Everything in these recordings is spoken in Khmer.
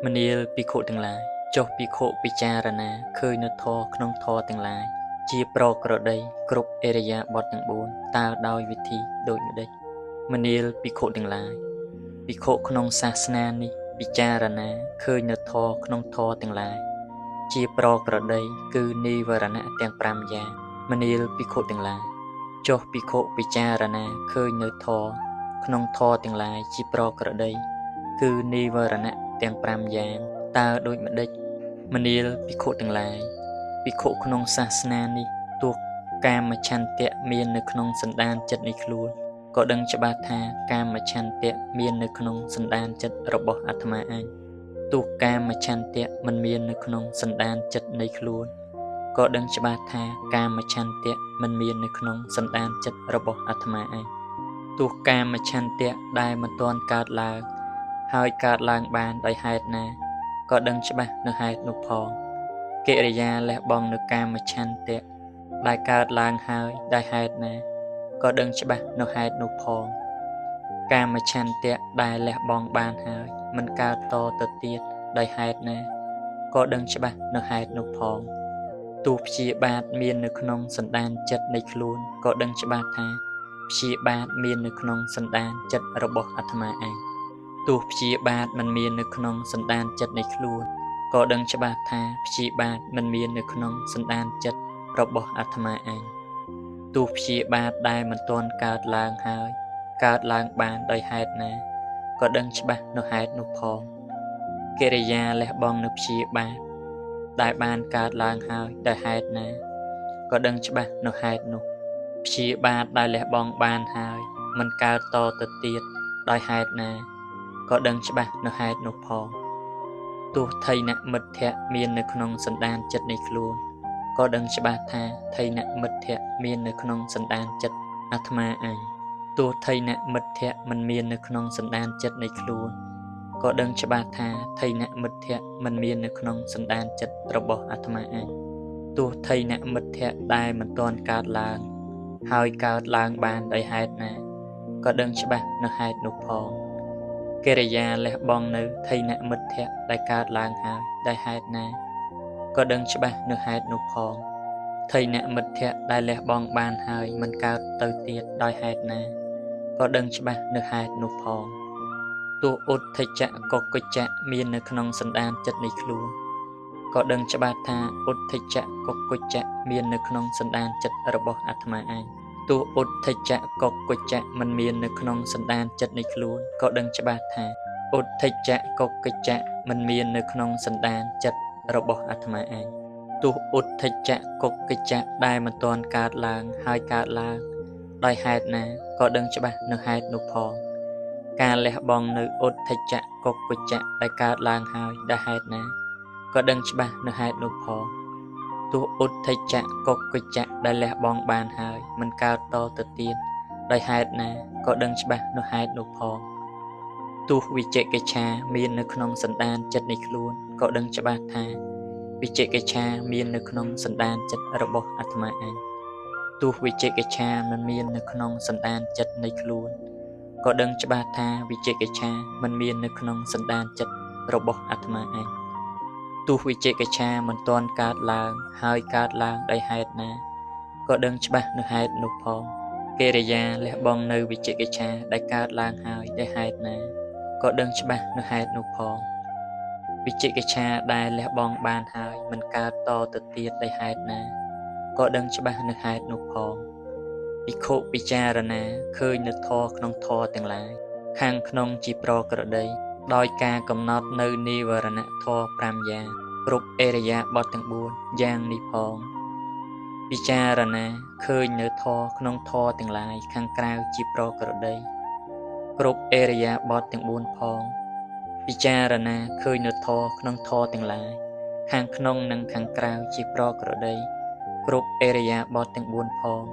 มณีลปิโคទាំងឡាយចុះปิโคពិចារណាឃើញនៅធម៌ក្នុងធម៌ទាំងឡាយជាប្រក្រតីគ្រប់អរិយាបថទាំង4តើដោយវិធីដូចម្ដេចមณีលปิโคទាំងឡាយปิโคក្នុងសាសនានេះពិចារណាឃើញនៅធម៌ក្នុងធម៌ទាំងឡាយជាប្រក្រតីគឺនិវរណៈទាំង5យ៉ាងមณีលปิโคទាំងឡាយចុះปิโคពិចារណាឃើញនៅធម៌ក្នុងធម៌ទាំងឡាយជាប្រក្រតីគឺនិវរណៈទាំង5យ៉ាងតើដូចម្ដេចមនាលភិក្ខុទាំងឡាយភិក្ខុក្នុងសាសនានេះទោះកាមឆន្ទៈមាននៅក្នុងសន្តានចិត្តនៃខ្លួនក៏ដឹងច្បាស់ថាកាមឆន្ទៈមាននៅក្នុងសន្តានចិត្តរបស់អាត្មាឯងទោះកាមឆន្ទៈមិនមាននៅក្នុងសន្តានចិត្តនៃខ្លួនក៏ដឹងច្បាស់ថាកាមឆន្ទៈមិនមាននៅក្នុងសន្តានចិត្តរបស់អាត្មាឯងទោះកាមឆន្ទៈដែលមិនទាន់កើតឡើងហើយកើតឡើងបានដោយហេតុណាក៏ដឹងច្បាស់នៅហេតុនោះផងកិរិយាលះបង់នៅកាមឆន្ទៈដែលកើតឡើងហើយដោយហេតុណាក៏ដឹងច្បាស់នៅហេតុនោះផងកាមឆន្ទៈដែលលះបង់បានហើយមិនកើតតទៅទៀតដោយហេតុណាក៏ដឹងច្បាស់នៅហេតុនោះផងទោះព្យាបាទមាននៅក្នុងសន្តានចិត្តនៃខ្លួនក៏ដឹងច្បាស់ថាព្យាបាទមាននៅក្នុងសន្តានចិត្តរបស់អាត្មាឯងទោះព្យាបាទមិនមាននៅក្នុងសន្តានចិត្តនៃខ្លួនក៏ដឹងច្បាស់ថាព្យាបាទមិនមាននៅក្នុងសន្តានចិត្តរបស់អាត្មាឯងទោះព្យាបាទដែលមិនទាន់កើតឡើងហើយកើតឡើងបានដោយហេតុណាក៏ដឹងច្បាស់នៅហេតុនោះផងកិរិយាលះបង់នៅព្យាបាទដែលបានកើតឡើងហើយដោយហេតុណាក៏ដឹងច្បាស់នៅហេតុនោះព្យាបាទដែលលះបង់បានហើយមិនកើតតទៅទៀតដោយហេតុណាក៏ដឹងច្បាស់នៅហេតុនោះផងទោះថៃណមិទ្ធៈមាននៅក្នុងសន្តានចិត្តនៃខ្លួនក៏ដឹងច្បាស់ថាថៃណមិទ្ធៈមាននៅក្នុងសន្តានចិត្តអាត្មាឯងទោះថៃណមិទ្ធៈមិនមាននៅក្នុងសន្តានចិត្តនៃខ្លួនក៏ដឹងច្បាស់ថាថៃណមិទ្ធៈមិនមាននៅក្នុងសន្តានចិត្តរបស់អាត្មាឯងទោះថៃណមិទ្ធៈដែលមិនទាន់កើតឡើងហើយកើតឡើងបានដោយហេតុណាក៏ដឹងច្បាស់នៅហេតុនោះផងកិរិយាលះបង់នៅថៃណមិទ្ធៈដែលកើតឡើងហើយដោយហេតុណាក៏ដឹងច្បាស់នៅហេតុនោះផងថៃណមិទ្ធៈដែលលះបង់បានហើយមិនកើតទៅទៀតដោយហេតុណាក៏ដឹងច្បាស់នៅហេតុនោះផងទោះឧទ្ធិចៈកុក្កចៈមាននៅក្នុងសន្តានចិត្តនៃខ្លួនក៏ដឹងច្បាស់ថាឧទ្ធិចៈកុក្កចៈមាននៅក្នុងសន្តានចិត្តរបស់អាត្មាឯងទោះឧទ្ធិចៈកុក្កចៈមិនមាននៅក្នុងសន្តានចិត្តនៃខ្លួនក៏ដឹងច្បាស់ថាឧទ្ធិចៈកុក្កចៈមិនមាននៅក្នុងសន្តានចិត្តរបស់អាត្មាឯងទោះឧទ្ធិចៈកុក្កចៈដែលមិនទាន់កើតឡើងហើយកើតឡើងដោយហេតុណាក៏ដឹងច្បាស់នៅហេតុនោះផងការលះបង់នៅឧទ្ធិចៈកុក្កចៈដែលកើតឡើងហើយដោយហេតុណាក៏ដឹងច្បាស់នៅហេតុនោះផងទោះឧទ្ធិចៈកុក្កចៈដែលលះបង់បានហើយមិនកើតតទៅទៀតដោយហេតុណាក៏ដឹងច្បាស់នៅហេតុនោះផងទោះវិចិកិច្ឆាមាននៅក្នុងសន្តានចិត្តនៃខ្លួនក៏ដឹងច្បាស់ថាវិចិកិច្ឆាមាននៅក្នុងសន្តានចិត្តរបស់អាត្មាឯងទោះវិចិកិច្ឆាមិនមាននៅក្នុងសន្តានចិត្តនៃខ្លួនក៏ដឹងច្បាស់ថាវិចិកិច្ឆាមិនមាននៅក្នុងសន្តានចិត្តរបស់អាត្មាឯងទោះវិចិកិច្ឆាមិនទាន់កើតឡើងហើយកើតឡើងដោយហេតុណាក៏ដឹងច្បាស់នៅហេតុនោះផងកិរិយាលះបង់នៅវិចិកិច្ឆាដែលកើតឡើងហើយដោយហេតុណាក៏ដឹងច្បាស់នៅហេតុនោះផងវិចិកិច្ឆាដែលលះបង់បានហើយមិនកើតតទៅទៀតដោយហេតុណាក៏ដឹងច្បាស់នៅហេតុនោះផងភិក្ខុពិចារណាឃើញនៅធម៌ក្នុងធម៌ទាំងឡាយខាងក្នុងជាប្រក្រតីដោយការកំណត់នៅនិវរណៈធម៌5យ៉ាងគ្រប់អរិយាបថទាំង4យ៉ាងនេះផងពិចារណាឃើញនៅធម៌ក្នុងធម៌ទាំងឡាយខាងក្រៅជាប្រក្រតីគ្រប់អរិយាបថទាំង4ផងពិចារណាឃើញនៅធម៌ក្នុងធម៌ទាំងឡាយខាងក្នុងនិងខាងក្រៅជាប្រក្រតីគ្រប់អរិយាបថទាំង4ផង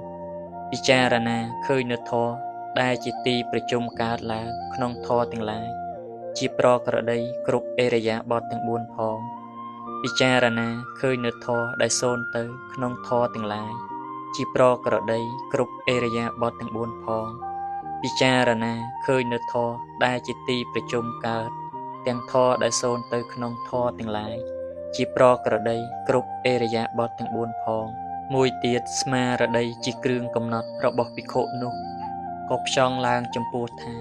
ពិចារណាឃើញនៅធម៌ដែលជាទីប្រជុំកើតឡើងក្នុងធម៌ទាំងឡាយជាប្រក្រតីគ្រប់អរិយាបថទាំង4ផងពិចារណាឃើញនៅធម៌ដែលសូន្យទៅក្នុងធម៌ទាំងឡាយជាប្រក្រតីគ្រប់អរិយាបថទាំង4ផងពិចារណាឃើញនៅធម៌ដែលជាទីប្រជុំកើត ទាំងធរដែលសូនទៅក្នុងធរទាំងឡាយជាប្រក្រតីគ្រប់អេរយាបថទាំង4ផងមួយទៀតស្មារតីជាគ្រឿងកំណត់របស់ភិក្ខុនោះក៏ផ្ចង់ឡើងចំពោះថា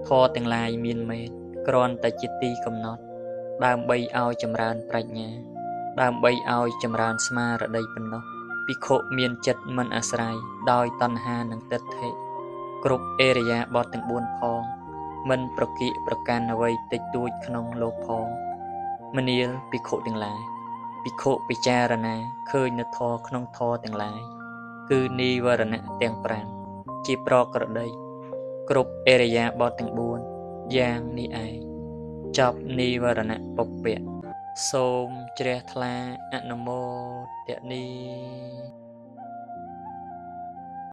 ធរទាំងឡាយមានមែនគ្រាន់តែជាទីកំណត់ដើម្បីឲ្យចម្រើនប្រាជ្ញាដើម្បីឲ្យចម្រើនស្មារតីប៉ុណ្ណោះភិក្ខុមានចិត្តមិនអាស្រ័យដោយតណ្ហានិងទិដ្ឋិគ្រប់អេរយាបថទាំង4ផងមិនប្រគិប្រកាន់អ្វីតិចតួចក្នុងលោកផងមនាលភិក្ខុទាំងឡាយភិក្ខុពិចារណាឃើញនូវធម៌ក្នុងធម៌ទាំងឡាយគឺនិវរណៈទាំង5ជាប្រក្រតីគ្រប់អេរយាបថទាំង4យ៉ាងនេះឯងចប់និវរណៈពុព្វៈសូមជ្រះថ្លាអនុមោទនា